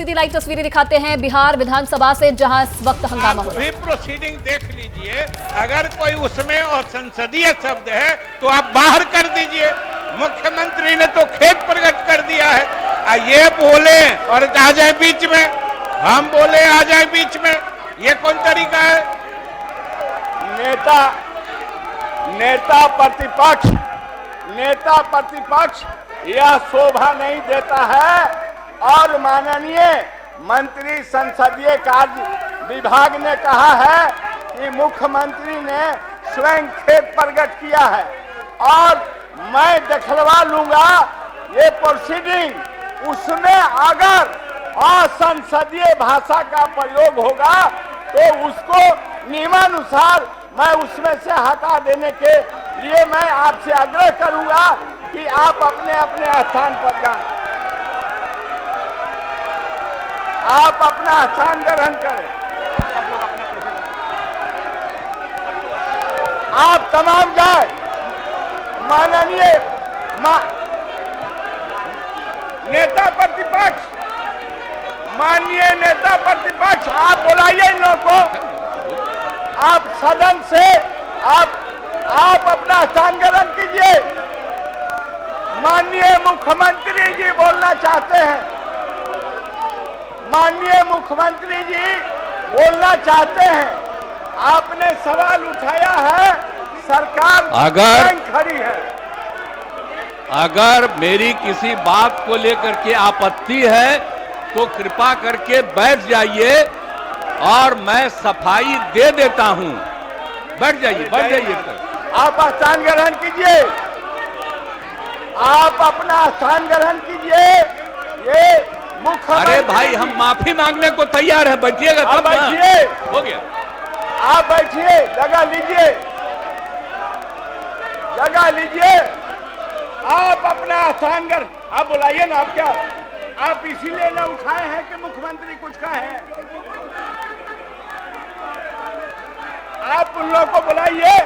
सीधी live तस्वीरें दिखाते हैं बिहार विधानसभा से, जहां इस वक्त हंगामा हो रहा है। प्रोसीडिंग देख लीजिए, अगर कोई उसमें असंसदीय शब्द है तो आप बाहर कर दीजिए। मुख्यमंत्री ने तो खेद प्रकट कर दिया है, ये बोले और आ जाए बीच में, हम बोले आ जाए बीच में, ये कौन तरीका है? नेता प्रतिपक्ष यह शोभा नहीं देता है। और माननीय मंत्री संसदीय कार्य विभाग ने कहा है कि मुख्यमंत्री ने स्वयं खेद प्रकट किया है और मैं दिखलवा लूंगा ये प्रोसीडिंग, उसमें अगर असंसदीय भाषा का प्रयोग होगा तो उसको नियमानुसार मैं उसमें से हटा देने के लिए मैं आपसे आग्रह करूंगा कि आप अपने अपने स्थान पर जाएं, आप अपना स्थान ग्रहण करें। आप तमाम जाए। माननीय नेता प्रतिपक्ष, माननीय नेता प्रतिपक्ष, आप बुलाइए इन लोगों को, आप सदन से आप अपना स्थान ग्रहण कीजिए। माननीय मुख्यमंत्री जी बोलना चाहते हैं, माननीय मुख्यमंत्री जी बोलना चाहते हैं। आपने सवाल उठाया है, सरकार अगर खड़ी है। अगर मेरी किसी बात को लेकर के आपत्ति है तो कृपा करके बैठ जाइए और मैं सफाई दे देता हूं। बैठ जाइए, बैठ जाइए। आप स्थान ग्रहण कीजिए, आप अपना स्थान ग्रहण कीजिए। ये मुख्य, अरे भाई हम माफी मांगने को तैयार है, बैठिएगा तब ना। बैठिए, हो गया। आप बैठिए, जगह लीजिए, जगह लीजिए। आप अपना स्थान ग्रहण, आप बुलाइए ना। आप क्या, आप इसीलिए ना उठाए हैं कि मुख्यमंत्री कुछ कहे? आप उन लोगों को बुलाइए।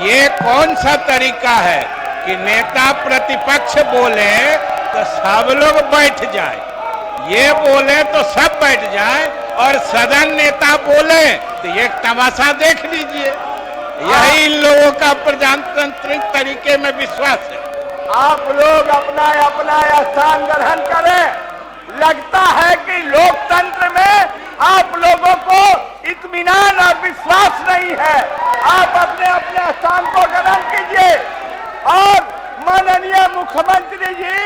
ये कौन सा तरीका है कि नेता प्रतिपक्ष बोले तो सब लोग बैठ जाए, ये बोले तो सब बैठ जाए, और सदन नेता बोले तो ये तमाशा देख लीजिए। यही इन लोगों का प्रजातांत्रिक तरीके में विश्वास है। आप लोग अपना अपना स्थान ग्रहण करें। लगता है कि लोकतंत्र में आप लोगों को इत्मीनान और विश्वास नहीं है। आप अपने अपने स्थान को ग्रहण कीजिए और माननीय मुख्यमंत्री जी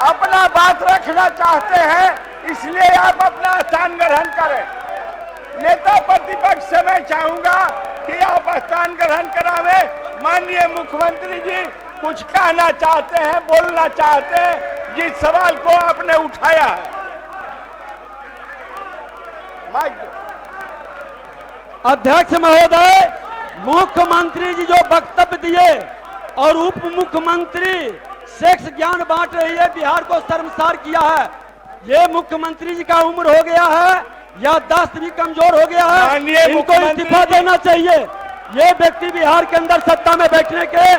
अपना बात रखना चाहते हैं, इसलिए आप अपना स्थान ग्रहण करें। नेता प्रतिपक्ष से मैं चाहूंगा कि आप स्थान ग्रहण करावे। माननीय मुख्यमंत्री जी कुछ कहना चाहते हैं, बोलना चाहते हैं जिस सवाल को आपने उठाया है। अध्यक्ष महोदय, मुख्यमंत्री जी जो वक्तव्य दिए और उप मुख्यमंत्री सेक्स ज्ञान बांट रही है, बिहार को शर्मसार किया है। ये मुख्यमंत्री जी का उम्र हो गया है या दस्त भी कमजोर हो गया है, इनको इस्तीफा देना चाहिए। ये व्यक्ति बिहार के अंदर सत्ता में बैठने के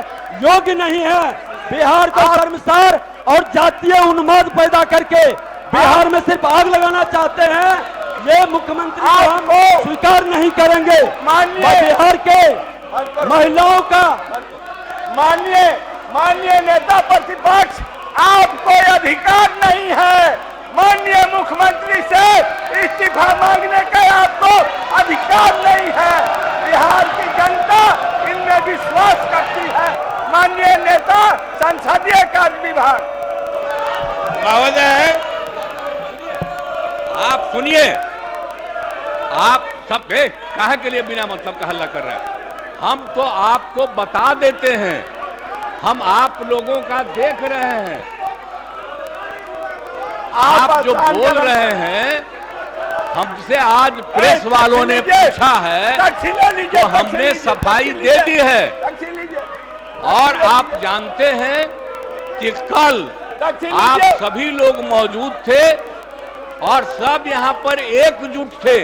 योग्य नहीं है। बिहार को शर्मसार और जातीय उन्माद पैदा करके बिहार में सिर्फ आग लगाना चाहते हैं। ये मुख्यमंत्री को हम स्वीकार नहीं करेंगे। बिहार के महिलाओं का माननीय नेता प्रतिपक्ष, आपको अधिकार नहीं है माननीय मुख्यमंत्री से इस्तीफा मांगने का। आपको अधिकार नहीं है। बिहार की जनता इनमें विश्वास करती है। माननीय नेता संसदीय कार्य विभाग महोदय, आप सुनिए, आप सब काहे के लिए बिना मतलब का हल्ला कर रहे हैं? हम तो आपको बता देते हैं, हम आप लोगों का देख रहे हैं। आप जो बोल रहे हैं, हमसे आज प्रेस वालों ने पूछा है तो हमने सफाई दे दी है। और आप जानते हैं कि कल आप सभी लोग मौजूद थे और सब यहाँ पर एकजुट थे,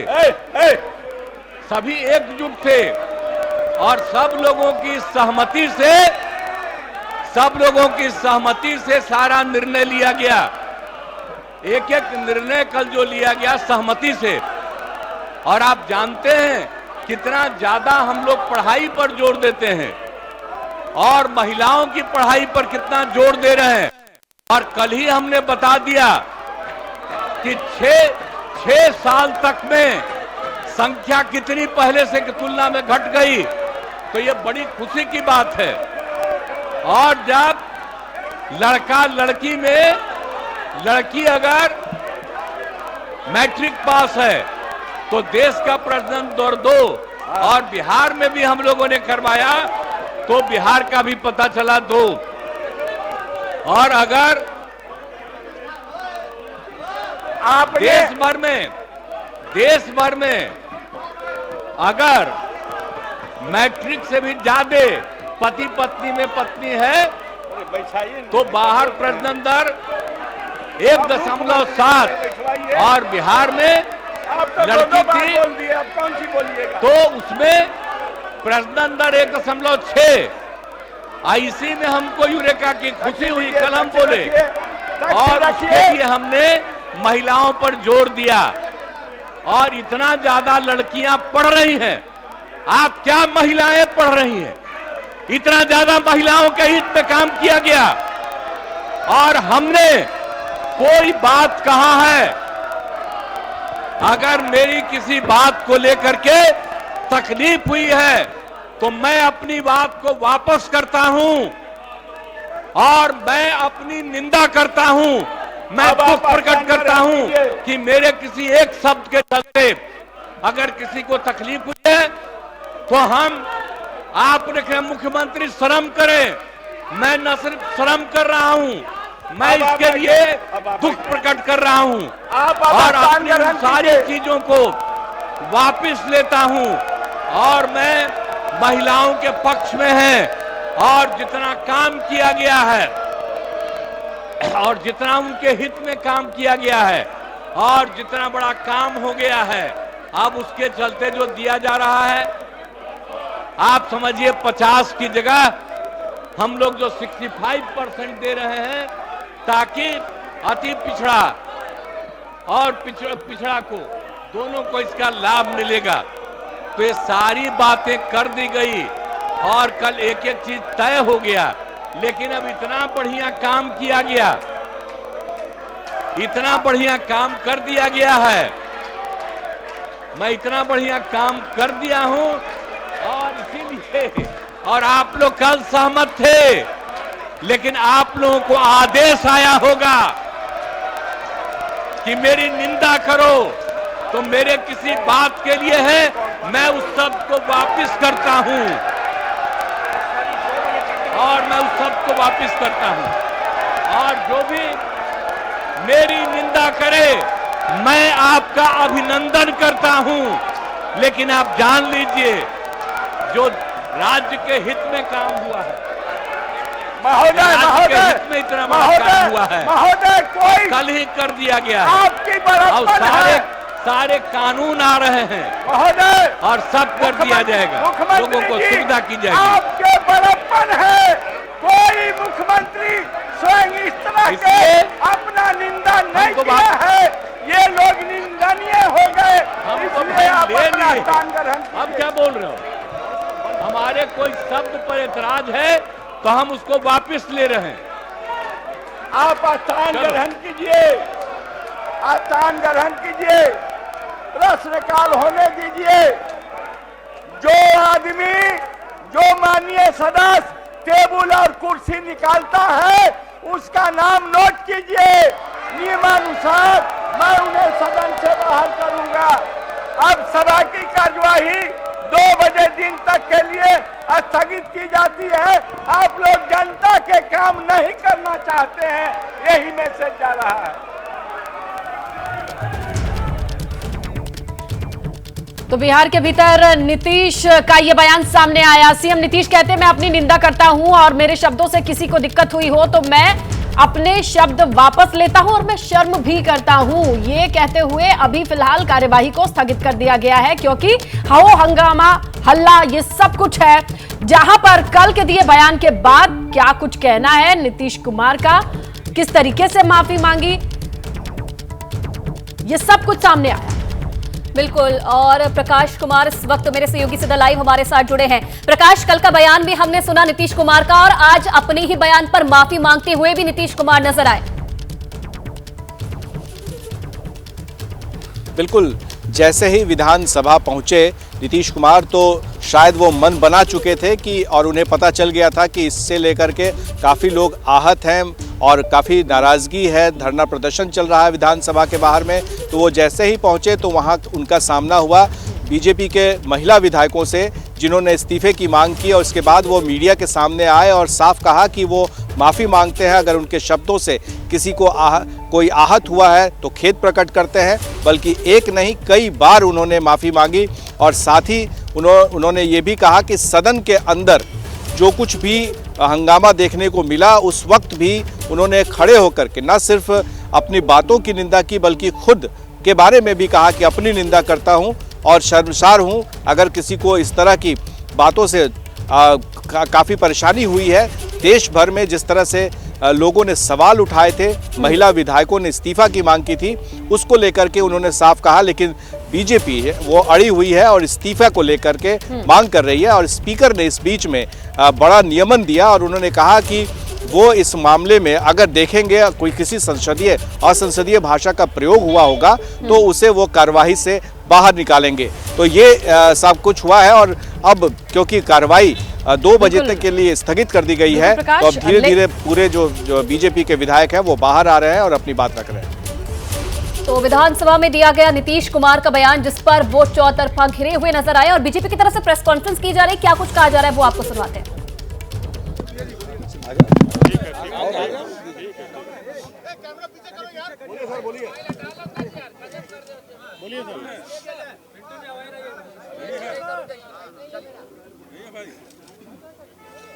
सभी एकजुट थे और सब लोगों की सहमति से सारा निर्णय लिया गया। एक एक निर्णय कल जो लिया गया सहमति से, और आप जानते हैं कितना ज्यादा हम लोग पढ़ाई पर जोर देते हैं और महिलाओं की पढ़ाई पर कितना जोर दे रहे हैं। और कल ही हमने बता दिया कि 6 साल तक में संख्या कितनी पहले से की तुलना में घट गई, तो ये बड़ी खुशी की बात है। और जब लड़का लड़की में लड़की अगर मैट्रिक पास है तो देश का प्रजनन दर 2, और बिहार में भी हम लोगों ने करवाया तो बिहार का भी पता चला 2। और अगर आपने देश भर में अगर मैट्रिक से भी ज्यादा पति पत्नी में पत्नी है तो बाहर प्रजनन दर 1.7 और बिहार में लड़की थी आप कौन सी बोलिएगा तो उसमें प्रजनन दर 1.6। इसी में हमको यूरेका की खुशी हुई, कल हम बोले, और उसके लिए हमने महिलाओं पर जोर दिया। और इतना ज्यादा लड़कियां पढ़ रही हैं, आप क्या महिलाएं पढ़ रही हैं, इतना ज्यादा महिलाओं के हित में काम किया गया। और हमने कोई बात कहा है, अगर मेरी किसी बात को लेकर के तकलीफ हुई है तो मैं अपनी बात को वापस करता हूं और मैं अपनी निंदा करता हूं, मैं दुख प्रकट करता हूं कि मेरे किसी एक शब्द के चलते अगर किसी को तकलीफ हुई है तो आपने कहा मुख्यमंत्री शर्म करें, मैं न सिर्फ शर्म कर रहा हूं, मैं इसके लिए दुख प्रकट कर रहा हूं और अपनी सारी चीजों को वापस लेता हूं। और मैं महिलाओं के पक्ष में है और जितना काम किया गया है और जितना उनके हित में काम किया गया है और जितना बड़ा काम हो गया है, अब उसके चलते जो दिया जा रहा है, आप समझिए 50 की जगह हम लोग जो 65% दे रहे हैं ताकि अति पिछड़ा और पिछड़ा को दोनों को इसका लाभ मिलेगा। तो ये सारी बातें कर दी गई और कल एक एक चीज तय हो गया। लेकिन अब इतना बढ़िया काम किया गया, इतना बढ़िया काम कर दिया गया है, मैं इतना बढ़िया काम कर दिया हूं और इसीलिए, और आप लोग कल सहमत थे, लेकिन आप लोगों को आदेश आया होगा कि मेरी निंदा करो, तो मेरे किसी बात के लिए है, मैं उस शब्द को वापस करता हूं और मैं उस शब्द को वापस करता हूं। और जो भी मेरी निंदा करे मैं आपका अभिनंदन करता हूं, लेकिन आप जान लीजिए जो राज्य के हित में काम हुआ है, महोदय हित में इतना बड़ा काम हुआ है, महोदय कोई कल ही कर दिया गया है। आपकी बड़प्पन है, सारे कानून आ रहे हैं महोदय, और सब कर दिया जाएगा, लोगों को सुविधा की जाएगी। आपके बड़प्पन है, कोई मुख्यमंत्री स्वयं इस तरह के अपना निंदा नहीं किया है, ये लोग निंदनीय हो गए, इसलिए आप अपना स्थान ग्रहण कीजिए। अब क्या बोल रहे हो? हमारे कोई शब्द पर एतराज है तो हम उसको वापस ले रहे हैं। आप स्थान ग्रहण कीजिए, स्थान ग्रहण कीजिए, प्रश्नकाल होने दीजिए। जो आदमी, जो माननीय सदस्य टेबल और कुर्सी निकालता है उसका नाम नोट कीजिए, नियमानुसार मैं उन्हें सदन से बाहर करूंगा। अब सभा की कार्यवाही 2 बजे दिन तक के लिए स्थगित की जाती है। आप लोग जनता के काम नहीं करना चाहते हैं, यही मैसेज जा रहा है। तो बिहार के भीतर नीतीश का ये बयान सामने आया। सीएम नीतीश कहते हैं मैं अपनी निंदा करता हूं और मेरे शब्दों से किसी को दिक्कत हुई हो तो मैं अपने शब्द वापस लेता हूं और मैं शर्म भी करता हूं। ये कहते हुए अभी फिलहाल कार्यवाही को स्थगित कर दिया गया है क्योंकि हो हंगामा, हल्ला, ये सब कुछ है। जहां पर कल के दिए बयान के बाद क्या कुछ कहना है नीतीश कुमार का, किस तरीके से माफी मांगी, ये सब कुछ सामने आया। बिल्कुल। और प्रकाश कुमार इस वक्त मेरे सहयोगी सीधा लाइव हमारे साथ जुड़े हैं। प्रकाश, कल का बयान भी हमने सुना नीतीश कुमार का, और आज अपने ही बयान पर माफी मांगते हुए भी नीतीश कुमार नजर आए। बिल्कुल, जैसे ही विधानसभा पहुंचे नीतीश कुमार तो शायद वो मन बना चुके थे कि, और उन्हें पता चल गया था कि इससे लेकर के काफ़ी लोग आहत हैं और काफ़ी नाराज़गी है, धरना प्रदर्शन चल रहा है विधानसभा के बाहर में। तो वो जैसे ही पहुंचे तो वहां उनका सामना हुआ बीजेपी के महिला विधायकों से, जिन्होंने इस्तीफे की मांग की, और उसके बाद वो मीडिया के सामने आए और साफ कहा कि वो माफ़ी मांगते हैं। अगर उनके शब्दों से किसी को कोई आहत हुआ है तो खेद प्रकट करते हैं, बल्कि एक नहीं कई बार उन्होंने माफ़ी मांगी। और साथ ही उन्होंने ये भी कहा कि सदन के अंदर जो कुछ भी हंगामा देखने को मिला उस वक्त भी उन्होंने खड़े होकर के न सिर्फ अपनी बातों की निंदा की, बल्कि खुद के बारे में भी कहा कि अपनी निंदा करता हूं और शर्मसार हूं अगर किसी को इस तरह की बातों से काफ़ी परेशानी हुई है। देश भर में जिस तरह से लोगों ने सवाल उठाए थे, महिला विधायकों ने इस्तीफा की मांग की थी, उसको लेकर के उन्होंने साफ कहा। लेकिन बीजेपी है वो अड़ी हुई है और इस्तीफा को लेकर के मांग कर रही है। और स्पीकर ने इस बीच में बड़ा नियमन दिया और उन्होंने कहा कि वो इस मामले में अगर देखेंगे कोई किसी असंसदीय भाषा का प्रयोग हुआ होगा तो उसे वो कार्यवाही से बाहर निकालेंगे। तो ये सब कुछ हुआ है और अब क्योंकि कार्रवाई 2 बजे तक के लिए स्थगित कर दी गई है, तो अब धीरे धीरे पूरे जो बीजेपी के विधायक हैं वो बाहर आ रहे हैं और अपनी बात रख रहे हैं। तो विधानसभा में दिया गया नीतीश कुमार का बयान, जिस पर वो चौतरफा घिरे हुए नजर आए, और बीजेपी की तरफ से प्रेस कॉन्फ्रेंस की जा रही है। क्या कुछ कहा जा रहा है वो आपको सुनवाते हैं।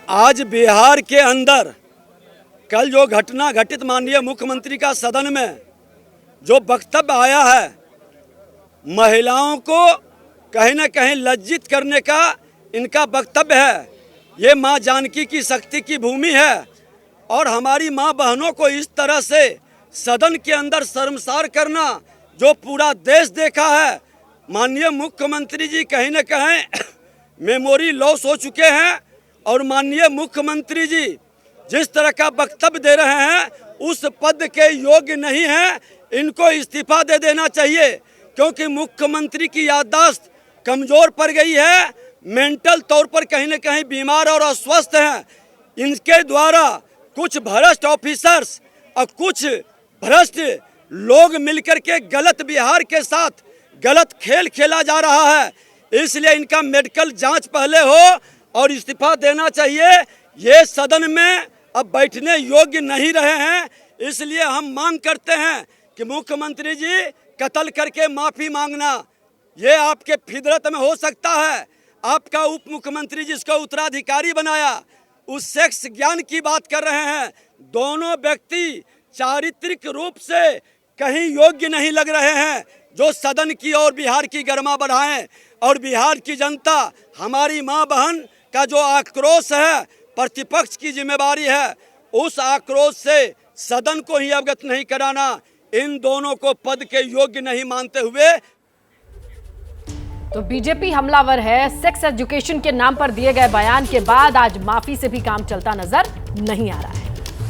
आज बिहार के अंदर कल जो घटना घटित माननीय मुख्यमंत्री का सदन में जो वक्तव्य आया है, महिलाओं को कहीं न कहीं लज्जित करने का इनका वक्तव्य है। ये माँ जानकी की शक्ति की भूमि है और हमारी माँ बहनों को इस तरह से सदन के अंदर शर्मसार करना जो पूरा देश देखा है। माननीय मुख्यमंत्री जी कहीं न कहीं मेमोरी लॉस हो चुके हैं और माननीय मुख्यमंत्री जी जिस तरह का वक्तव्य दे रहे हैं उस पद के योग्य नहीं हैं। इनको इस्तीफा दे देना चाहिए, क्योंकि मुख्यमंत्री की याददाश्त कमजोर पड़ गई है, मेंटल तौर पर कहीं न कहीं बीमार और अस्वस्थ हैं। इनके द्वारा कुछ भ्रष्ट ऑफिसर्स और कुछ भ्रष्ट लोग मिलकर के गलत बिहार के साथ गलत खेल खेला जा रहा है। इसलिए इनका मेडिकल जांच पहले हो और इस्तीफा देना चाहिए। ये सदन में अब बैठने योग्य नहीं रहे हैं। इसलिए हम मांग करते हैं कि मुख्यमंत्री जी कत्ल करके माफ़ी मांगना ये आपके फितरत में हो सकता है। आपका उप मुख्यमंत्री जिसको उत्तराधिकारी बनाया उस सेक्स ज्ञान की बात कर रहे हैं। दोनों व्यक्ति चारित्रिक रूप से कहीं योग्य नहीं लग रहे हैं जो सदन की और बिहार की गरिमा बढ़ाएं। और बिहार की जनता, हमारी माँ बहन का जो आक्रोश है, प्रतिपक्ष की जिम्मेवारी है उस आक्रोश से सदन को ही अवगत नहीं कराना। इन दोनों को पद के योग्य नहीं मानते हुए तो बीजेपी हमलावर है। सेक्स एजुकेशन के नाम पर दिए गए बयान के बाद आज माफी से भी काम चलता नजर नहीं आ रहा है।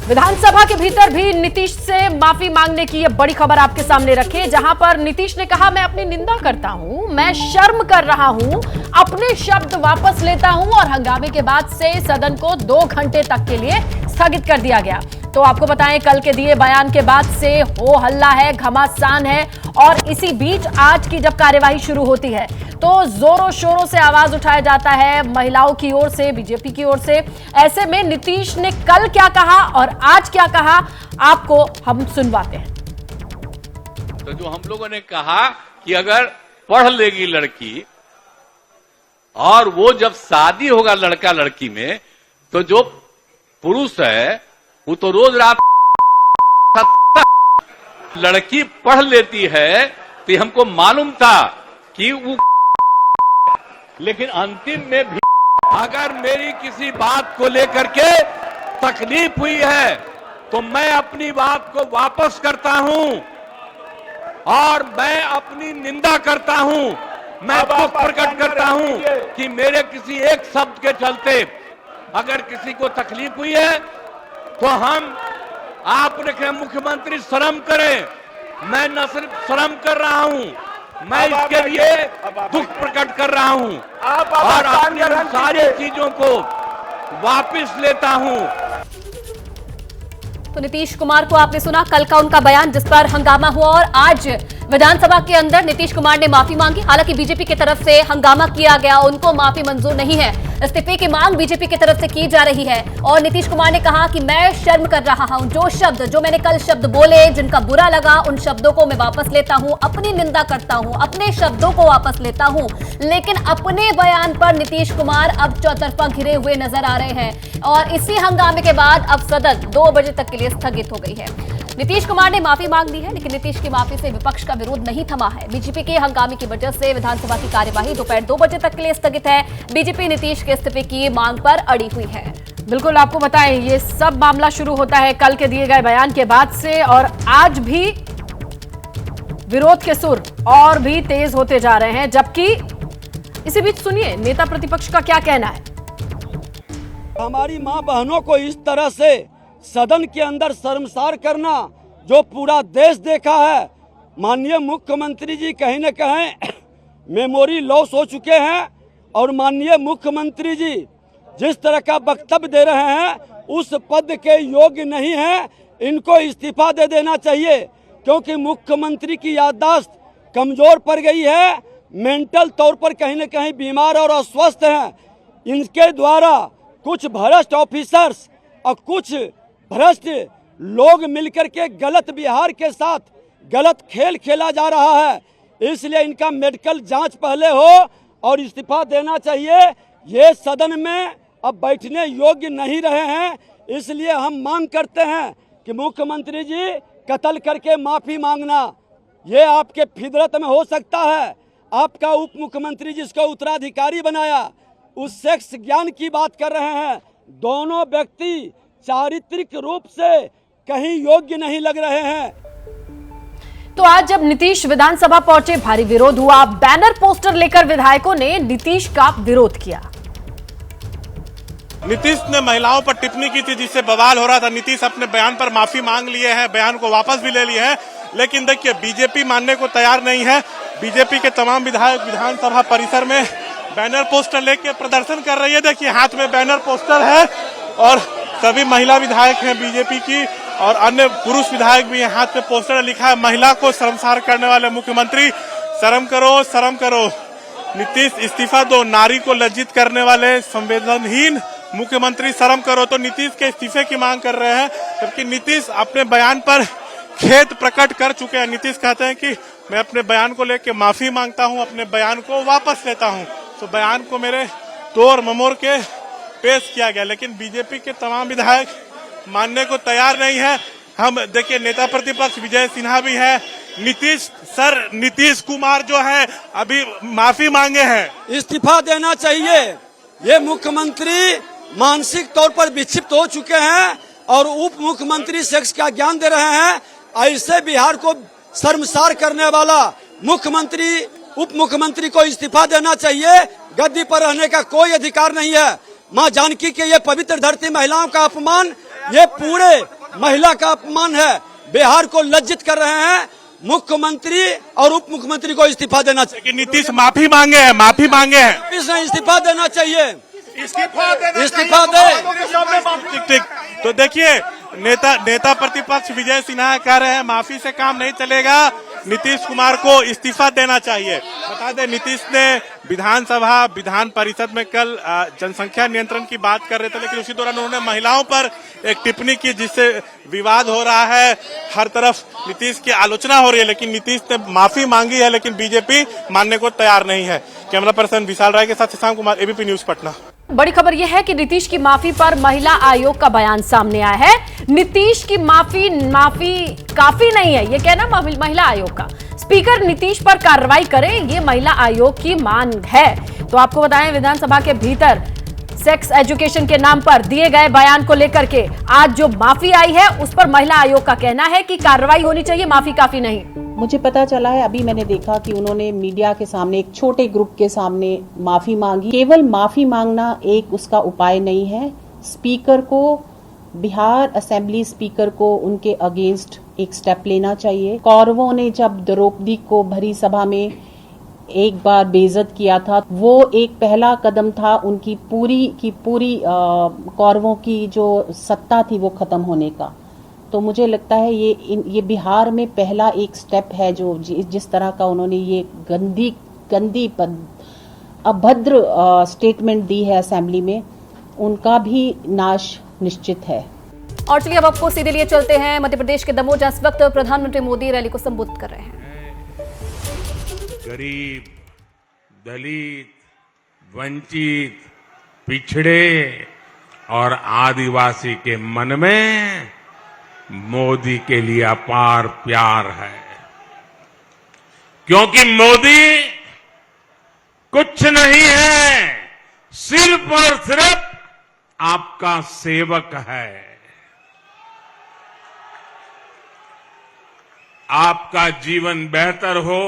विधानसभा के भीतर भी नीतीश से माफी मांगने की ये बड़ी खबर आपके सामने रखे, जहां पर नीतीश ने कहा मैं अपनी निंदा करता हूं, मैं शर्म कर रहा हूं, अपने शब्द वापस लेता हूं। और हंगामे के बाद से सदन को 2 घंटे तक के लिए स्थगित कर दिया गया। तो आपको बताएं, कल के दिए बयान के बाद से हो हल्ला है, घमासान है। और इसी बीच आज की जब कार्यवाही शुरू होती है तो जोरों शोरों से आवाज उठाया जाता है महिलाओं की ओर से, बीजेपी की ओर से। ऐसे में नीतीश ने कल क्या कहा और आज क्या कहा आपको हम सुनवाते हैं। तो जो हम लोगों ने कहा कि अगर पढ़ लेगी लड़की और वो जब शादी होगा लड़का लड़की में, तो जो पुरुष है वो तो रोज रात लड़की पढ़ लेती है। तो हमको मालूम था कि वो, लेकिन अंतिम में भी अगर मेरी किसी बात को लेकर के तकलीफ हुई है तो मैं अपनी बात को वापस करता हूं। और मैं अपनी निंदा करता हूं, मैं दुख प्रकट करता हूं कि मेरे किसी एक शब्द के चलते अगर किसी को तकलीफ हुई है तो आपने कहा मुख्यमंत्री शर्म करें। मैं न सिर्फ शर्म कर रहा हूं, मैं इसके लिए दुख प्रकट कर रहा हूं और अपनी सारी चीजों को वापस लेता हूं। तो नीतीश कुमार को आपने सुना, कल का उनका बयान जिस पर हंगामा हुआ और आज विधानसभा के अंदर नीतीश कुमार ने माफी मांगी। हालांकि बीजेपी की तरफ से हंगामा किया गया, उनको माफी मंजूर नहीं है। इस्तीफे की मांग बीजेपी की तरफ से की जा रही है और नीतीश कुमार ने कहा कि मैं शर्म कर रहा हूं, जो मैंने कल शब्द बोले जिनका बुरा लगा उन शब्दों को मैं वापस लेता हूं, अपनी निंदा करता हूं, अपने शब्दों को वापस लेता हूं। लेकिन अपने बयान पर नीतीश कुमार अब चौतरफा घिरे हुए नजर आ रहे हैं और इसी हंगामे के बाद अब सदन 2 बजे तक के लिए स्थगित हो गई है। नीतीश कुमार ने माफी मांग ली है, लेकिन नीतीश की माफी से विपक्ष का विरोध नहीं थमा है। बीजेपी के हंगामे की वजह से विधानसभा की कार्यवाही दोपहर 2 बजे तक के लिए स्थगित है। बीजेपी नीतीश के इस्तीफे की मांग पर अड़ी हुई है। बिल्कुल, आपको बताएं ये सब मामला शुरू होता है कल के दिए गए बयान के बाद से और आज भी विरोध के सुर और भी तेज होते जा रहे हैं। जबकि इसी बीच सुनिए नेता प्रतिपक्ष का क्या कहना है। हमारी मां बहनों को इस तरह से सदन के अंदर शर्मसार करना जो पूरा देश देखा है। माननीय मुख्यमंत्री जी कहीं न कहीं मेमोरी लॉस हो चुके हैं और माननीय मुख्यमंत्री जी जिस तरह का वक्तव्य दे रहे हैं उस पद के योग्य नहीं है। इनको इस्तीफा दे देना चाहिए क्योंकि मुख्यमंत्री की याददाश्त कमजोर पड़ गई है, मेंटल तौर पर कहीं न कहीं बीमार और अस्वस्थ हैं। इनके द्वारा कुछ भ्रष्ट ऑफिसर्स और कुछ भ्रष्ट लोग मिलकर के गलत बिहार के साथ गलत खेल खेला जा रहा है। इसलिए इनका मेडिकल जांच पहले हो और इस्तीफा देना चाहिए। ये सदन में अब बैठने योग्य नहीं रहे हैं, इसलिए हम मांग करते हैं कि मुख्यमंत्री जी कत्ल करके माफी मांगना ये आपके फितरत में हो सकता है। आपका उप मुख्यमंत्री जिसको उत्तराधिकारी बनाया उस सेक्स ज्ञान की बात कर रहे हैं। दोनों व्यक्ति चारित्रिक रूप से कहीं योग्य नहीं लग रहे हैं। तो आज जब नीतीश विधानसभा पहुंचे भारी विरोध हुआ। बैनर पोस्टर लेकर विधायकों ने नीतीश का विरोध किया। नीतीश ने महिलाओं पर टिप्पणी की थी जिससे बवाल हो रहा था। नीतीश अपने बयान पर माफी मांग लिए हैं, बयान को वापस भी ले लिए हैं, लेकिन देखिए बीजेपी मानने को तैयार नहीं है। बीजेपी के तमाम विधायक विधानसभा परिसर में बैनर पोस्टर लेके प्रदर्शन कर रही है। देखिए हाथ में बैनर पोस्टर है और सभी महिला विधायक हैं बीजेपी की और अन्य पुरुष विधायक भी हैं। हाथ में पोस्टर लिखा है महिला को शर्मसार करने वाले मुख्यमंत्री शर्म करो, शर्म करो, नीतीश इस्तीफा दो, नारी को लज्जित करने वाले संवेदनहीन मुख्यमंत्री शर्म करो। तो नीतीश के इस्तीफे की मांग कर रहे हैं, जबकि नीतीश अपने बयान पर खेद प्रकट कर चुके हैं। नीतीश कहते हैं कि मैं अपने बयान को लेकर माफी मांगता हूं, अपने बयान को वापस लेता हूं। तो बयान को मेरे तोड़ ममोड़ के पेश किया गया, लेकिन बीजेपी के तमाम विधायक मानने को तैयार नहीं है। हम देखिए नेता प्रतिपक्ष विजय सिन्हा भी है। नीतीश कुमार जो है अभी माफी मांगे हैं, इस्तीफा देना चाहिए। ये मुख्यमंत्री मानसिक तौर पर विक्षिप्त हो चुके हैं और उप मुख्यमंत्री सेक्स का ज्ञान दे रहे हैं। ऐसे बिहार को शर्मसार करने वाला मुख्यमंत्री उप मुख्यमंत्री को इस्तीफा देना चाहिए। गद्दी पर रहने का कोई अधिकार नहीं है। मां जानकी के ये पवित्र धरती महिलाओं का अपमान, ये पूरे महिला का अपमान है। बिहार को लज्जित कर रहे हैं। मुख्यमंत्री और उप मुख्यमंत्री को इस्तीफा देना चाहिए। नीतीश माफी मांगे हैं, माफी मांगे हैं। इसने इस्तीफा देना चाहिए, इस्तीफा दे। ठीक। तो देखिए नेता प्रतिपक्ष विजय सिन्हा कह रहे हैं माफी से काम नहीं चलेगा, नीतीश कुमार को इस्तीफा देना चाहिए। बता दें नीतीश ने विधान परिषद में कल जनसंख्या नियंत्रण की बात कर रहे थे, लेकिन उसी दौरान उन्होंने महिलाओं पर एक टिप्पणी की जिससे विवाद हो रहा है। हर तरफ नीतीश की आलोचना हो रही है, लेकिन नीतीश ने माफी मांगी है, लेकिन बीजेपी मानने को तैयार नहीं है। कैमरा पर्सन विशाल राय के साथ शशांक कुमार, एबीपी न्यूज पटना। बड़ी खबर यह है कि नीतीश की माफी पर महिला आयोग का बयान सामने आया है। नीतीश की माफी काफी नहीं है, ये कहना महिला आयोग का। स्पीकर नीतीश पर कार्रवाई करें, ये महिला आयोग की मांग है। तो आपको बताएं विधानसभा के भीतर सेक्स एजुकेशन के नाम पर दिए गए बयान को लेकर के आज जो माफी आई है उस पर महिला आयोग का कहना है कि कार्रवाई होनी चाहिए, माफी काफी नहीं। मुझे पता चला है, अभी मैंने देखा कि उन्होंने मीडिया के सामने एक छोटे ग्रुप के सामने माफी मांगी। केवल माफी मांगना एक उसका उपाय नहीं है। स्पीकर को, बिहार असेंबली स्पीकर को उनके अगेंस्ट एक स्टेप लेना चाहिए। कौरवों ने जब द्रौपदी को भरी सभा में एक बार बेइज्जत किया था, वो एक पहला कदम था उनकी पूरी कौरवों की जो सत्ता थी वो खत्म होने का। तो मुझे लगता है ये बिहार में पहला एक स्टेप है जो जिस तरह का उन्होंने ये गंदी अभद्र स्टेटमेंट दी है असेंबली में, उनका भी नाश निश्चित है। और चलिए अब आपको सीधे लिए चलते हैं मध्य प्रदेश के दमोह, जहां इस वक्त प्रधानमंत्री मोदी रैली को संबोधित कर रहे हैं। गरीब, दलित, वंचित, पिछड़े और आदिवासी के मन में मोदी के लिए अपार प्यार है, क्योंकि मोदी कुछ नहीं है, सिर्फ और सिर्फ आपका सेवक है। आपका जीवन बेहतर हो,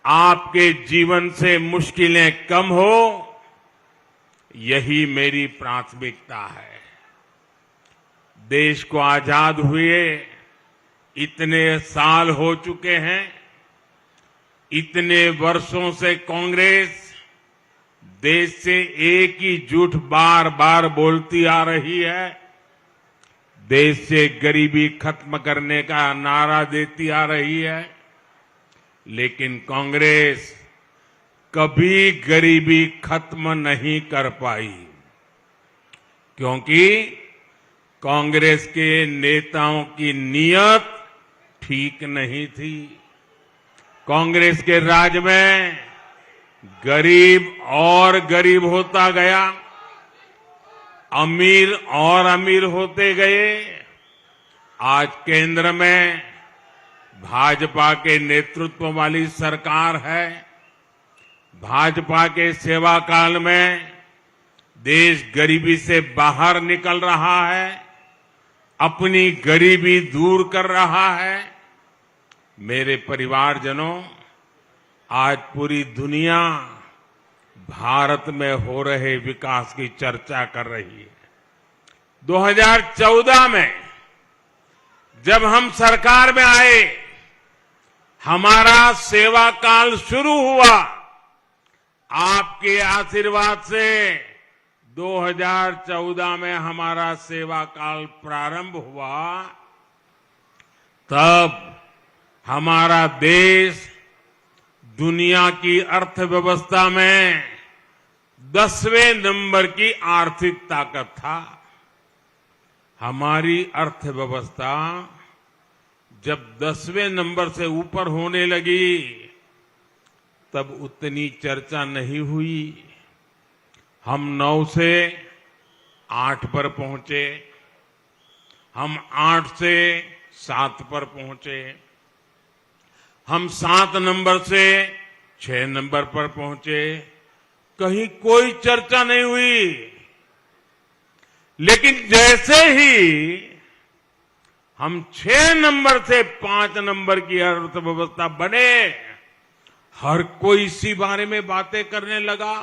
आपके जीवन से मुश्किलें कम हो, यही मेरी प्राथमिकता है। देश को आजाद हुए इतने साल हो चुके हैं, इतने वर्षों से कांग्रेस देश से एक ही झूठ बार बार बोलती आ रही है, देश से गरीबी खत्म करने का नारा देती आ रही है, लेकिन कांग्रेस कभी गरीबी खत्म नहीं कर पाई, क्योंकि कांग्रेस के नेताओं की नीयत ठीक नहीं थी। कांग्रेस के राज में गरीब और गरीब होता गया, अमीर और अमीर होते गए। आज केंद्र में भाजपा के नेतृत्व वाली सरकार है। भाजपा के सेवा काल में देश गरीबी से बाहर निकल रहा है, अपनी गरीबी दूर कर रहा है। मेरे परिवारजनों, आज पूरी दुनिया भारत में हो रहे विकास की चर्चा कर रही है। 2014 में जब हम सरकार में आए, हमारा सेवा काल शुरू हुआ। आपके आशीर्वाद से 2014 में हमारा सेवा काल प्रारंभ हुआ। तब हमारा देश दुनिया की अर्थव्यवस्था में 10वें नंबर की आर्थिक ताकत था। हमारी अर्थव्यवस्था जब 10वें नंबर से ऊपर होने लगी, तब उतनी चर्चा नहीं हुई। हम 9 से 8 पर पहुंचे, हम 8 से 7 पर पहुंचे, हम 7 नंबर से 6 नंबर पर पहुंचे। कहीं कोई चर्चा नहीं हुई। लेकिन जैसे ही हम 6 नंबर से 5 नंबर की अर्थव्यवस्था बने, हर कोई इसी बारे में बातें करने लगा।